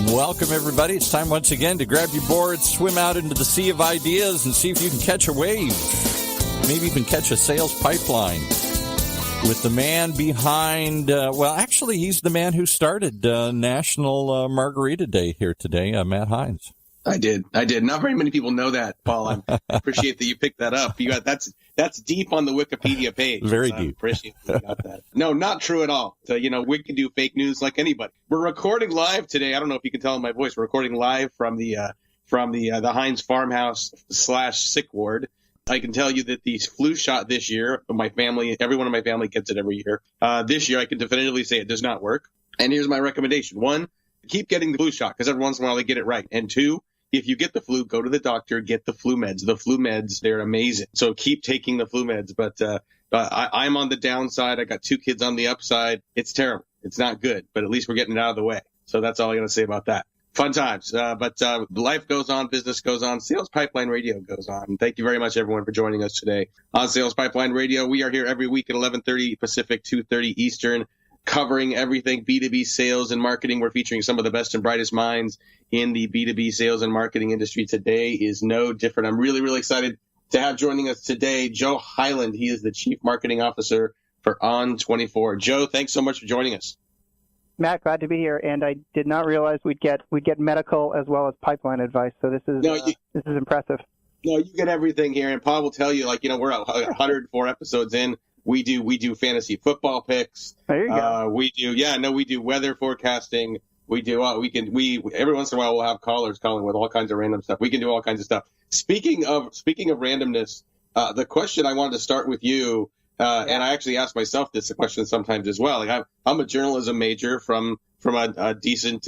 Welcome, everybody. It's time once again to grab your board, swim out into the sea of ideas, and see if you can catch a wave. Maybe even catch a sales pipeline with the man behind, actually, he's the man who started National Margarita Day here today, Matt Heinz. I did. Not very many people know that, Paul. I appreciate that you picked that up. That's deep on the Wikipedia page. Very so deep. I appreciate that you got that. No, not true at all. So, we can do fake news like anybody. We're recording live today. I don't know if you can tell in my voice. We're recording live from the Heinz farmhouse / sick ward. I can tell you that the flu shot this year, everyone in my family gets it every year. This year, I can definitively say it does not work. And here's my recommendation. 1, keep getting the flu shot because every once in a while they get it right. And 2, if you get the flu, go to the doctor, get the flu meds. The flu meds, they're amazing. So keep taking the flu meds. But I'm on the downside. I got 2 kids on the upside. It's terrible. It's not good, but at least we're getting it out of the way. So that's all I got to say about that. Fun times. But life goes on, business goes on, Sales Pipeline Radio goes on. Thank you very much, everyone, for joining us today on Sales Pipeline Radio. We are here every week at 11:30 Pacific, 2:30 Eastern, covering everything B2B sales and marketing. We're featuring some of the best and brightest minds in the B2B sales and marketing industry. Today is no different. I'm really, really excited to have joining us today Joe Hyland. He is the Chief Marketing Officer for On24. Joe, thanks so much for joining us. Matt, glad to be here. And I did not realize we'd get medical as well as pipeline advice. So this is impressive. No, you get everything here. And Paul will tell you, we're 104 episodes in. We do fantasy football picks. There you go. We do weather forecasting. We do every once in a while we'll have callers calling with all kinds of random stuff. We can do all kinds of stuff. Speaking of randomness, the question I wanted to start with you, and I actually ask myself this question sometimes as well. I'm a journalism major from a decent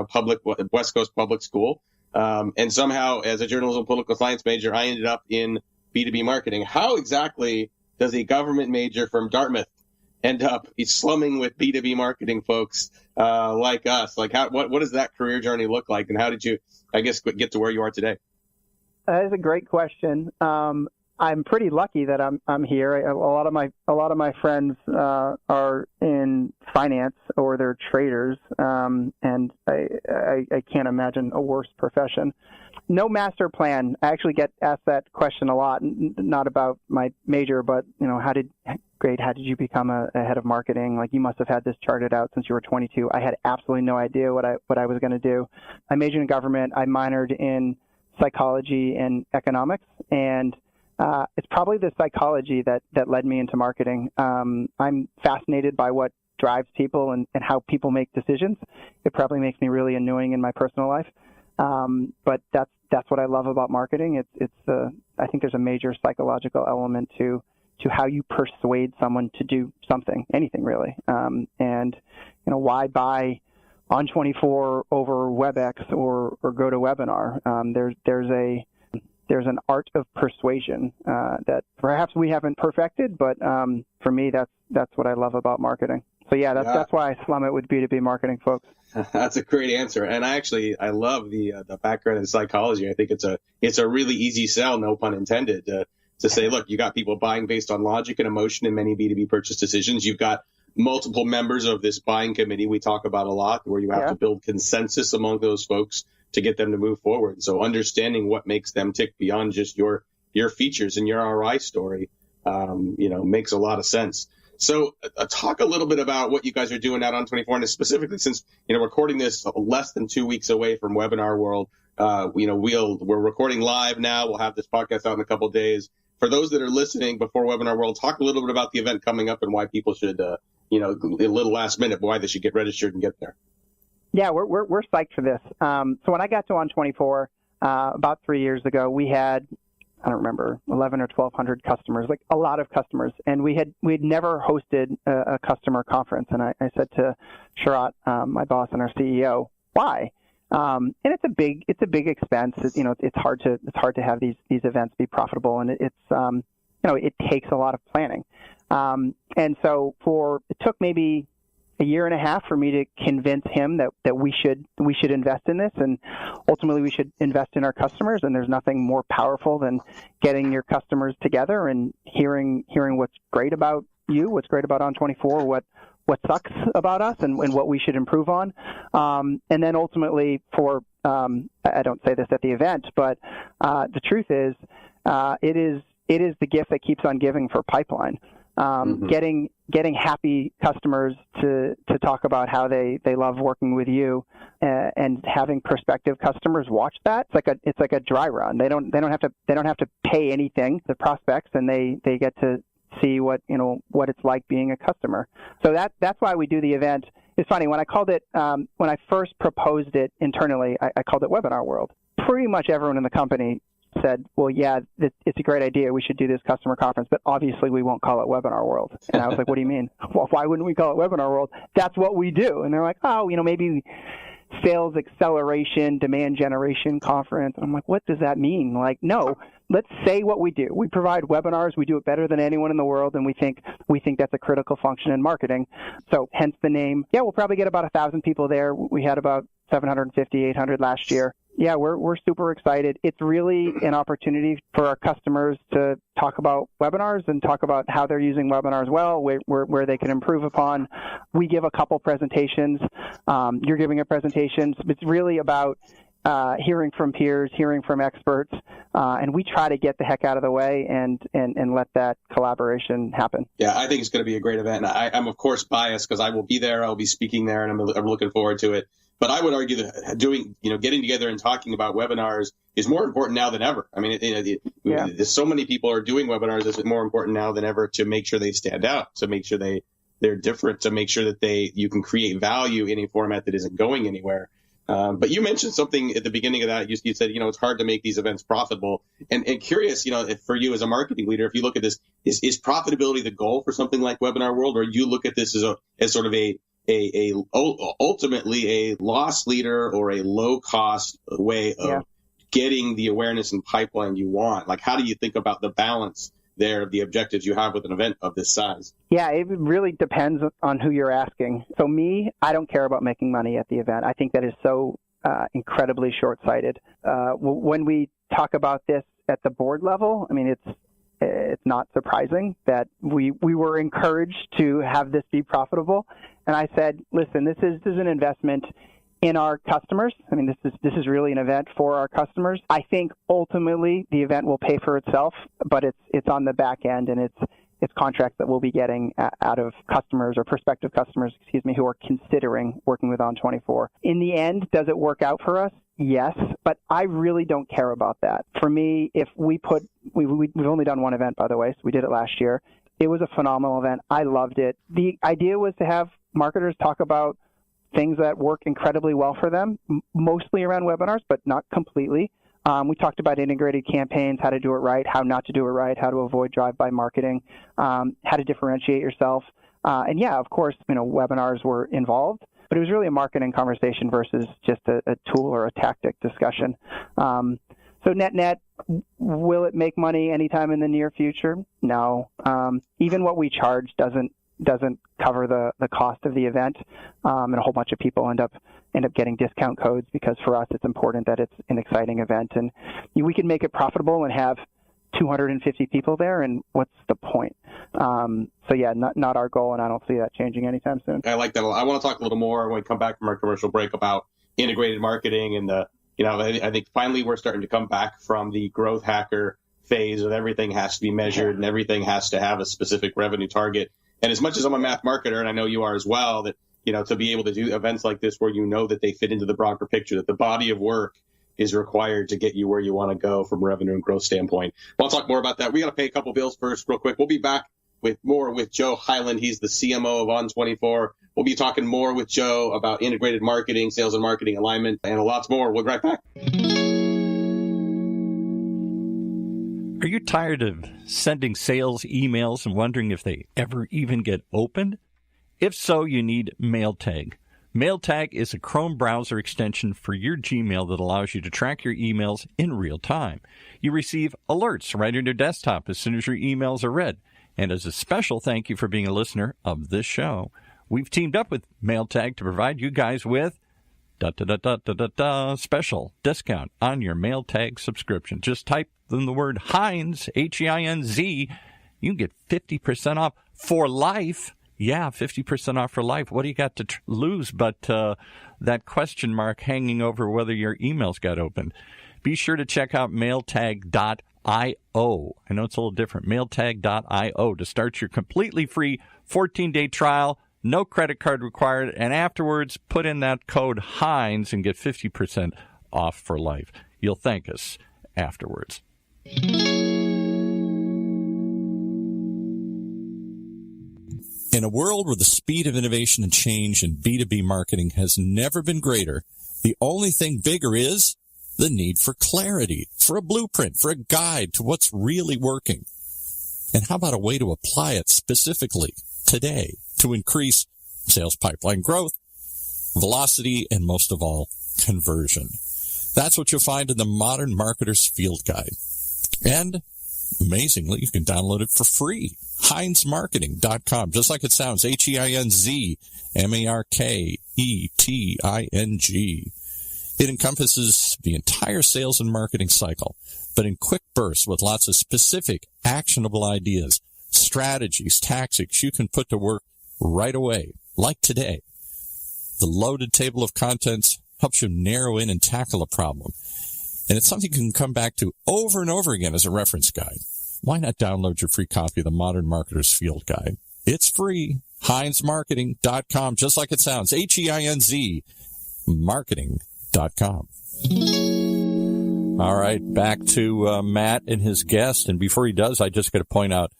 public West Coast public school, and somehow as a journalism political science major, I ended up in B2B marketing. How exactly does a government major from Dartmouth end up slumming with B2B marketing folks like us? What does that career journey look like, and how did you, get to where you are today? That is a great question. I'm pretty lucky that I'm here. A lot of my friends are in finance or they're traders, and I can't imagine a worse profession. No master plan. I actually get asked that question a lot, not about my major, but how did you become a head of marketing? Like, you must have had this charted out since you were 22. I had absolutely no idea what I was going to do. I majored in government. I minored in psychology and economics, and it's probably the psychology that led me into marketing. I'm fascinated by what drives people and how people make decisions. It probably makes me really annoying in my personal life. But that's what I love about marketing. I think there's a major psychological element to how you persuade someone to do something, anything really. And why buy On24 over WebEx or GoToWebinar? There's an art of persuasion that perhaps we haven't perfected, but for me, that's what I love about marketing. So that's why I slum it with B2B marketing folks. That's a great answer, and I love the background in psychology. I think it's a really easy sell, no pun intended, to say, look, you got people buying based on logic and emotion in many B2B purchase decisions. You've got multiple members of this buying committee we talk about a lot, where you have to build consensus among those folks to get them to move forward. So understanding what makes them tick beyond just your features and your ROI story, makes a lot of sense. So talk a little bit about what you guys are doing out on 24, and specifically since, recording this less than 2 weeks away from Webinar World, we're recording live now. We'll have this podcast out in a couple of days. For those that are listening before Webinar World, talk a little bit about the event coming up and why people should, a little last minute, why they should get registered and get there. Yeah, we're psyched for this. So when I got to On24 about 3 years ago, we had, I don't remember, 11 or 1,200 customers, like a lot of customers, and we'd never hosted a customer conference. And I said to Sharat, my boss and our CEO, why? And it's a big expense. It's hard to have these events be profitable, and it takes a lot of planning. And so it took maybe a year and a half for me to convince him that we should invest in this, and ultimately we should invest in our customers. And there's nothing more powerful than getting your customers together and hearing what's great about you, what's great about On24, what sucks about us and what we should improve on. And then ultimately I don't say this at the event, but the truth is, it is the gift that keeps on giving for pipeline. Getting happy customers to talk about how they love working with you, and having prospective customers watch that. It's like a dry run. They don't have to pay anything, the prospects, and they get to see what it's like being a customer. So that's why we do the event. It's funny, when I called it, when I first proposed it internally, I called it Webinar World. Pretty much everyone in the company said, well, yeah, it's a great idea. We should do this customer conference, but obviously we won't call it Webinar World. And I was like, what do you mean? Well, why wouldn't we call it Webinar World? That's what we do. And they're like, oh, maybe sales acceleration, demand generation conference. And I'm like, what does that mean? Like, no, let's say what we do. We provide webinars. We do it better than anyone in the world, and we think that's a critical function in marketing. So hence the name. Yeah, we'll probably get about 1,000 people there. We had about 750, 800 last year. Yeah, we're super excited. It's really an opportunity for our customers to talk about webinars and talk about how they're using webinars well, where they can improve upon. We give a couple presentations. You're giving a presentation. It's really about hearing from peers, hearing from experts, and we try to get the heck out of the way and let that collaboration happen. Yeah, I think it's going to be a great event. I'm of course biased because I will be there. I'll be speaking there, and I'm looking forward to it. But I would argue that getting together and talking about webinars is more important now than ever. I mean, there's so many people are doing webinars. It's more important now than ever to make sure they stand out, to make sure they're different, to make sure that you can create value in a format that isn't going anywhere. But you mentioned something at the beginning of that. You said, it's hard to make these events profitable. And curious, if for you as a marketing leader, if you look at this, is profitability the goal for something like Webinar World, or you look at this as sort of ultimately a loss leader or a low cost way of getting the awareness and pipeline you want? Like, how do you think about the balance there of the objectives you have with an event of this size? Yeah, it really depends on who you're asking. So me, I don't care about making money at the event. I think that is so incredibly short-sighted. When we talk about this at the board level, I mean, it's not surprising that we were encouraged to have this be profitable. And I said, listen, this is an investment in our customers. I mean, this is really an event for our customers. I think ultimately the event will pay for itself, but it's on the back end, and it's contracts that we'll be getting out of customers or prospective customers, who are considering working with On24. In the end, does it work out for us? Yes, but I really don't care about that. For me, if we've only done one event, by the way, so we did it last year. It was a phenomenal event. I loved it. The idea was to have marketers talk about things that work incredibly well for them, mostly around webinars, but not completely. We talked about integrated campaigns, how to do it right, how not to do it right, how to avoid drive-by marketing, how to differentiate yourself. And yeah, of course, webinars were involved, but it was really a marketing conversation versus just a tool or a tactic discussion. So net, will it make money anytime in the near future? No. Even what we charge doesn't cover the cost of the event, and a whole bunch of people end up getting discount codes, because for us it's important that it's an exciting event, and we can make it profitable and have 250 people there, and what's the point? So yeah, not our goal, and I don't see that changing anytime soon. I like that a lot. I want to talk a little more when we come back from our commercial break about integrated marketing and I think finally we're starting to come back from the growth hacker phase of everything has to be measured and everything has to have a specific revenue target. And as much as I'm a math marketer, and I know you are as well, that, to be able to do events like this where that they fit into the broader picture, that the body of work is required to get you where you want to go from a revenue and growth standpoint. Well, I'll talk more about that. We got to pay a couple bills first real quick. We'll be back with more with Joe Hyland. He's the CMO of On24. We'll be talking more with Joe about integrated marketing, sales and marketing alignment, and lots more. We'll be right back. Are you tired of sending sales emails and wondering if they ever even get opened? If so, you need MailTag. MailTag is a Chrome browser extension for your Gmail that allows you to track your emails in real time. You receive alerts right on your desktop as soon as your emails are read. And as a special thank you for being a listener of this show, we've teamed up with MailTag to provide you guys with special discount on your MailTag subscription. Just type in the word Heinz, Heinz. You can get 50% off for life Yeah, 50% off for life. What do you got to lose but that question mark hanging over whether your emails got opened? Be sure to check out mailtag.io. I know it's a little different. Mailtag.io to start your completely free 14-day trial. No credit card required. And afterwards, put in that code Heinz and get 50% off for life. You'll thank us afterwards. In a world where the speed of innovation and change in B2B marketing has never been greater, the only thing bigger is the need for clarity, for a blueprint, for a guide to what's really working. And how about a way to apply it specifically today to increase sales pipeline growth, velocity, and most of all, conversion? That's what you'll find in the Modern Marketer's Field Guide. And amazingly, you can download it for free. HeinzMarketing.com, just like it sounds, HeinzMarketing. It encompasses the entire sales and marketing cycle, but in quick bursts with lots of specific, actionable ideas, strategies, tactics you can put to work right away, like today. The loaded table of contents helps you narrow in and tackle a problem. And it's something you can come back to over and over again as a reference guide. Why not download your free copy of the Modern Marketer's Field Guide? It's free. HeinzMarketing.com, just like it sounds. HEINZ Marketing.com. All right, back to Matt and his guest. And before he does, I just got to point out,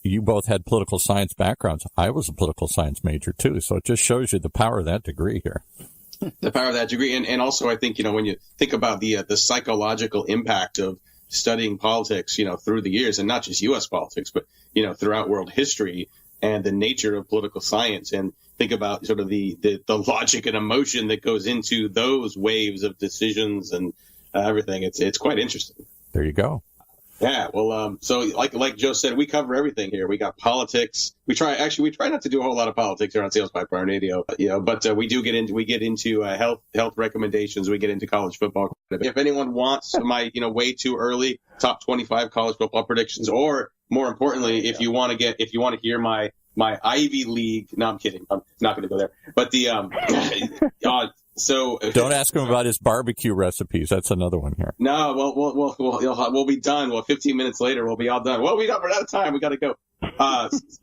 you both had political science backgrounds. I was a political science major, too. So it just shows you the power of that degree here. The power of that degree. And also, I think, when you think about the psychological impact of studying politics, through the years, and not just U.S. politics, but, throughout world history and the nature of political science, and think about sort of the logic and emotion that goes into those waves of decisions and everything. It's quite interesting. There you go. Yeah, well, so like Joe said, we cover everything here. We got politics. We try not to do a whole lot of politics here on Sales Pipeline Radio, but we get into health recommendations. We get into college football. If anyone wants my, way too early top 25 college football predictions, or more importantly, if you want to hear my Ivy League, no, I'm kidding. I'm not going to go there. But so don't ask him about his barbecue recipes. That's another one here. No, we'll be done. Well, 15 minutes later, we'll be all done. Well, we're out of time. We got to go.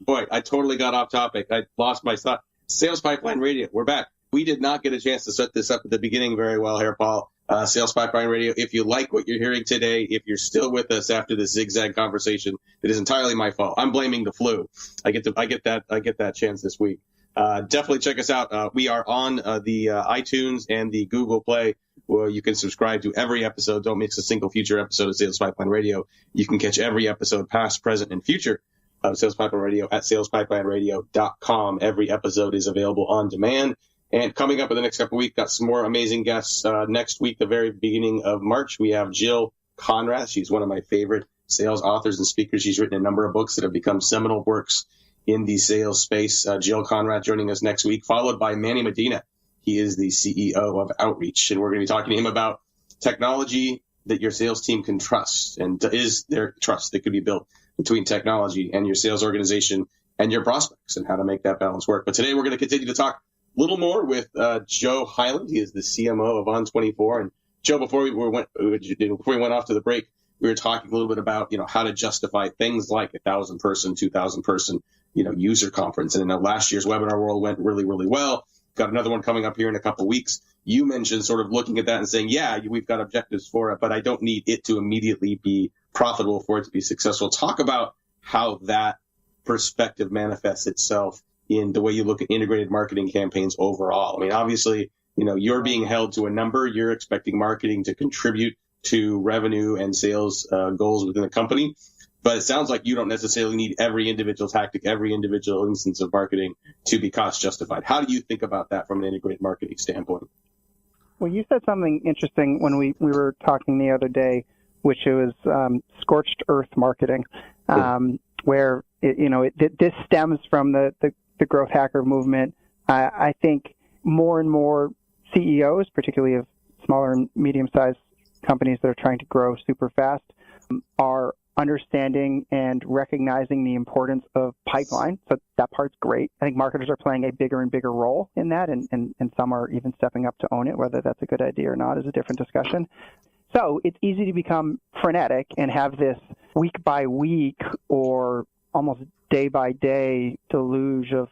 Boy, I totally got off topic. I lost my thought. Sales Pipeline Radio. We're back. We did not get a chance to set this up at the beginning very well here, Paul. Sales Pipeline Radio. If you like what you're hearing today, if you're still with us after this zigzag conversation, it is entirely my fault. I'm blaming the flu. I get that chance this week. Definitely check us out. We are on the iTunes and the Google Play, where you can subscribe to every episode. Don't miss a single future episode of Sales Pipeline Radio. You can catch every episode, past, present, and future, of Sales Pipeline Radio at salespipelineradio.com. Every episode is available on demand. And coming up in the next couple of weeks, got some more amazing guests. Next week, the very beginning of March, we have Jill Conrad. She's one of my favorite sales authors and speakers. She's written a number of books that have become seminal works in the sales space. Jill Conrad joining us next week, followed by Manny Medina. He is the CEO of Outreach, and we're going to be talking to him about technology that your sales team can trust, and is there trust that could be built between technology and your sales organization and your prospects, and how to make that balance work. But today we're going to continue to talk a little more with Joe Hyland. He is the CMO of On24. And Joe, before we went off to the break, we were talking a little bit about how to justify things like 1,000 person, 2,000 person user conference. And I know last year's Webinar World went really, really well. Got another one coming up here in a couple of weeks. You mentioned sort of looking at that and saying, yeah, we've got objectives for it, but I don't need it to immediately be profitable for it to be successful. Talk about how that perspective manifests itself in the way you look at integrated marketing campaigns overall. I mean, obviously, you're being held to a number. You're expecting marketing to contribute to revenue and sales goals within the company. But it sounds like you don't necessarily need every individual tactic, every individual instance of marketing to be cost justified. How do you think about that from an integrated marketing standpoint? Well, you said something interesting when we were talking the other day, which was scorched earth marketing, where this stems from the growth hacker movement. I think more and more CEOs, particularly of smaller and medium-sized companies that are trying to grow super fast, are understanding and recognizing the importance of pipeline. So that part's great. I think marketers are playing a bigger and bigger role in that, and some are even stepping up to own it. Whether that's a good idea or not is a different discussion. So it's easy to become frenetic and have this week by week or almost day by day deluge of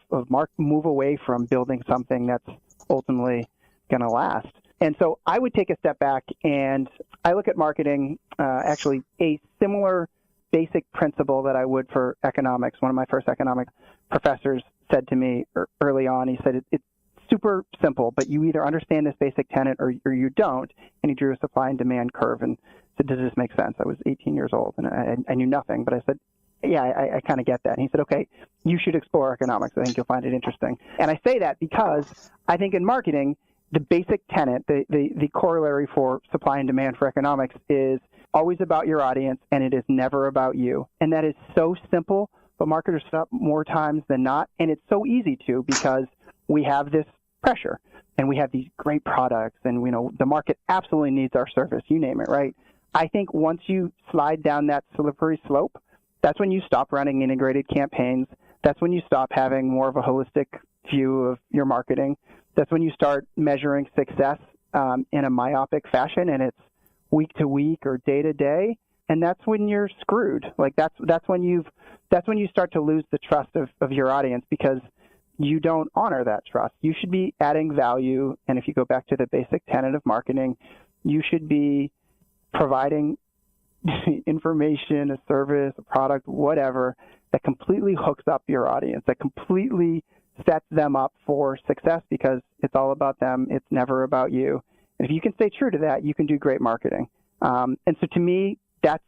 move away from building something that's ultimately going to last. And so I would take a step back and I look at marketing, actually a similar basic principle that I would for economics. One of my first economic professors said to me early on, he said, it's super simple, but you either understand this basic tenet or you don't. And he drew a supply and demand curve and said, does this make sense? I was 18 years old and I knew nothing, but I said, yeah, I kind of get that. And he said, okay, you should explore economics. I think you'll find it interesting. And I say that because I think in marketing, the basic tenet, the corollary for supply and demand for economics is always about your audience, and it is never about you. And that is so simple, but marketers stop more times than not. And it's so easy to because we have this pressure and we have these great products and we know the market absolutely needs our service, you name it, right? I think once you slide down that slippery slope, that's when you stop running integrated campaigns. That's when you stop having more of a holistic view of your marketing. That's when you start measuring success in a myopic fashion, and it's week to week or day to day, and that's when you're screwed. Like that's when you start to lose the trust of your audience because you don't honor that trust. You should be adding value, and if you go back to the basic tenet of marketing, you should be providing information, a service, a product, whatever, that completely hooks up your audience, that completely sets them up for success because it's all about them. It's never about you. And if you can stay true to that, you can do great marketing. And so to me, that's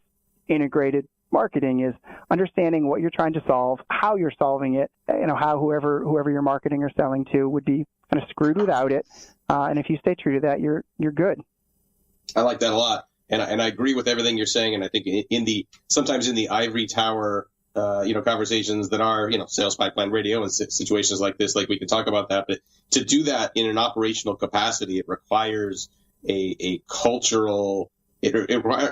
integrated marketing, is understanding what you're trying to solve, how you're solving it, how whoever you're marketing or selling to would be kind of screwed without it. And if you stay true to that, you're good. I like that a lot. And I agree with everything you're saying. And I think sometimes in the ivory tower, conversations that are, sales pipeline radio and situations like this, like we can talk about that. But to do that in an operational capacity, it requires a cultural, it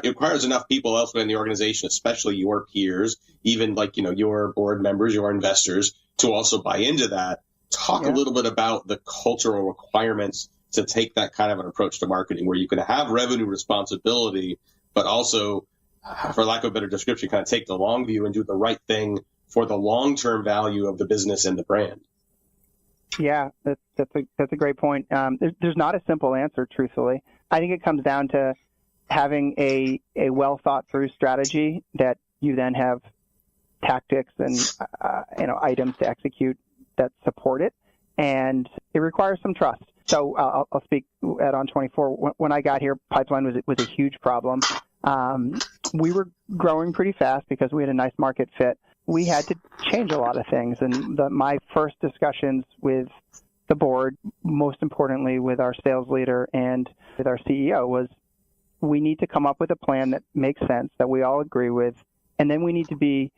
requires enough people elsewhere in the organization, especially your peers, even like, your board members, your investors, to also buy into that. Talk a little bit about the cultural requirements to take that kind of an approach to marketing where you can have revenue responsibility, but also, for lack of a better description, kind of take the long view and do the right thing for the long-term value of the business and the brand. Yeah, that's a great point. There's not a simple answer, truthfully. I think it comes down to having a well-thought-through strategy that you then have tactics and items to execute that support it, and it requires some trust. So I'll speak at On24. When I got here, pipeline was a huge problem. We were growing pretty fast because we had a nice market fit. We had to change a lot of things. And my first discussions with the board, most importantly with our sales leader and with our CEO, was we need to come up with a plan that makes sense, that we all agree with, and then we need to be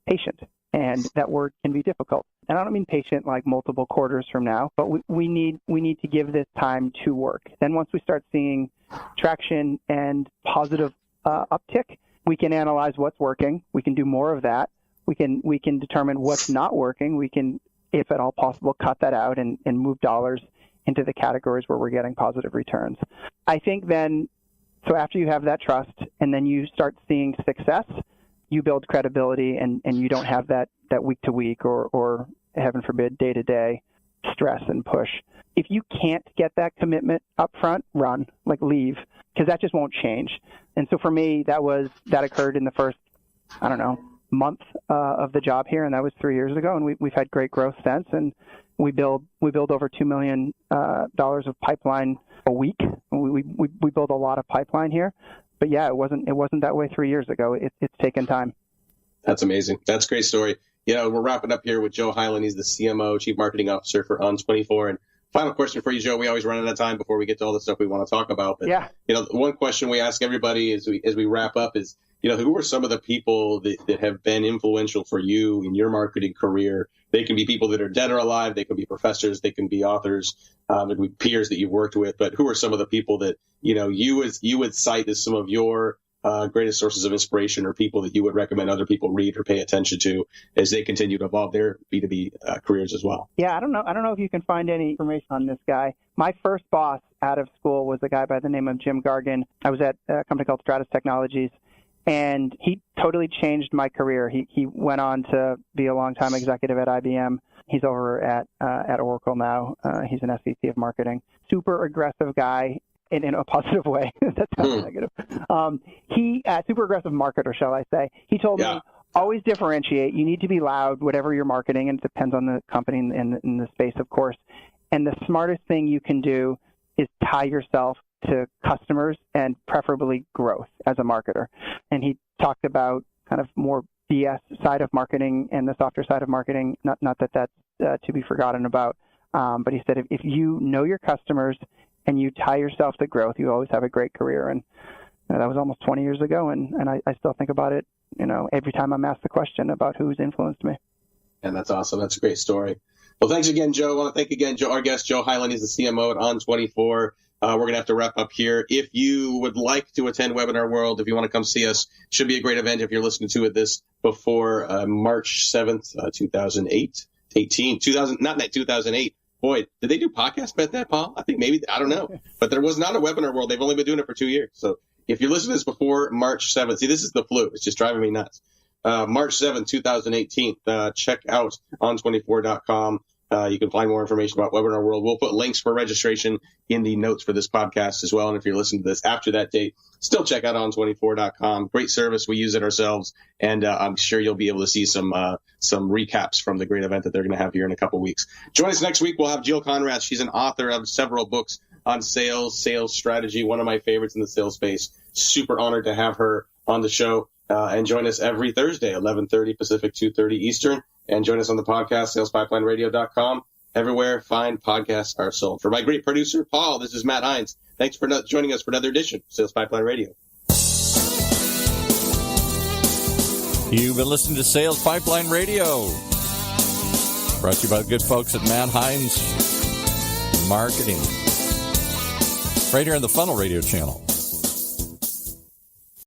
patient. And that word can be difficult. And I don't mean patient like multiple quarters from now, but we need to give this time to work. Then once we start seeing traction and positive uptick, we can analyze what's working. We can do more of that. We can determine what's not working. We can, if at all possible, cut that out and move dollars into the categories where we're getting positive returns. I think then, so after you have that trust and then you start seeing success, you build credibility and you don't have that week to week or heaven forbid day to day stress and push. If you can't get that commitment up front, run, leave, because that just won't change. And so for me, that occurred in the first, month of the job here, and that was 3 years ago. And we've had great growth since, and we build over $2 million of pipeline a week. We build a lot of pipeline here. But yeah, it wasn't that way 3 years ago. It's taken time. That's amazing. That's a great story. We're wrapping up here with Joe Hyland. He's the CMO, Chief Marketing Officer for On24. And final question for you, Joe. We always run out of time before we get to all the stuff we want to talk about. But, one question we ask everybody as we wrap up is, who are some of the people that have been influential for you in your marketing career? They can be people that are dead or alive. They can be professors. They can be authors. They can be peers that you've worked with. But who are some of the people that, you would cite as some of your greatest sources of inspiration or people that you would recommend other people read or pay attention to as they continue to evolve their B2B careers as well? Yeah, I don't know if you can find any information on this guy. My first boss out of school was a guy by the name of Jim Gargan. I was at a company called Stratus Technologies, and he totally changed my career. He went on to be a longtime executive at IBM. He's over at Oracle now. He's an SVP of marketing. Super aggressive guy. In a positive way. That sounds negative. Super aggressive marketer, shall I say. He told me, always differentiate. You need to be loud, whatever you're marketing, and it depends on the company and in the space, of course. And the smartest thing you can do is tie yourself to customers and preferably growth as a marketer. And he talked about kind of more BS side of marketing and the softer side of marketing, not that that's to be forgotten about. But he said, if you know your customers and you tie yourself to growth, you always have a great career. And that was almost 20 years ago, and I still think about it, every time I'm asked the question about who's influenced me. And that's awesome. That's a great story. Well, thanks again, Joe. I want to thank again our guest, Joe Hyland. He's the CMO at On24. We're going to have to wrap up here. If you would like to attend Webinar World, if you want to come see us, should be a great event if you're listening to this before March 7th, 2008. Boy, did they do podcasts about that, Paul? I think maybe, I don't know. But there was not a Webinar World. They've only been doing it for 2 years. So if you're listening to this before March 7th, see, this is the flu. It's just driving me nuts. March 7th, 2018, check out on24.com. You can find more information about Webinar World. We'll put links for registration in the notes for this podcast as well. And if you're listening to this after that date, still check out on24.com. Great service. We use it ourselves. And I'm sure you'll be able to see some recaps from the great event that they're going to have here in a couple weeks. Join us next week. We'll have Jill Conrad. She's an author of several books on sales strategy, one of my favorites in the sales space. Super honored to have her on the show. And join us every Thursday, 11:30 Pacific, 2:30 Eastern. And join us on the podcast, salespipelinaradio.com. Everywhere fine podcasts are sold. For my great producer, Paul, this is Matt Heinz. Thanks for joining us for another edition of Sales Pipeline Radio. You've been listening to Sales Pipeline Radio. Brought to you by the good folks at Matt Heinz Marketing. Right here on the Funnel Radio channel.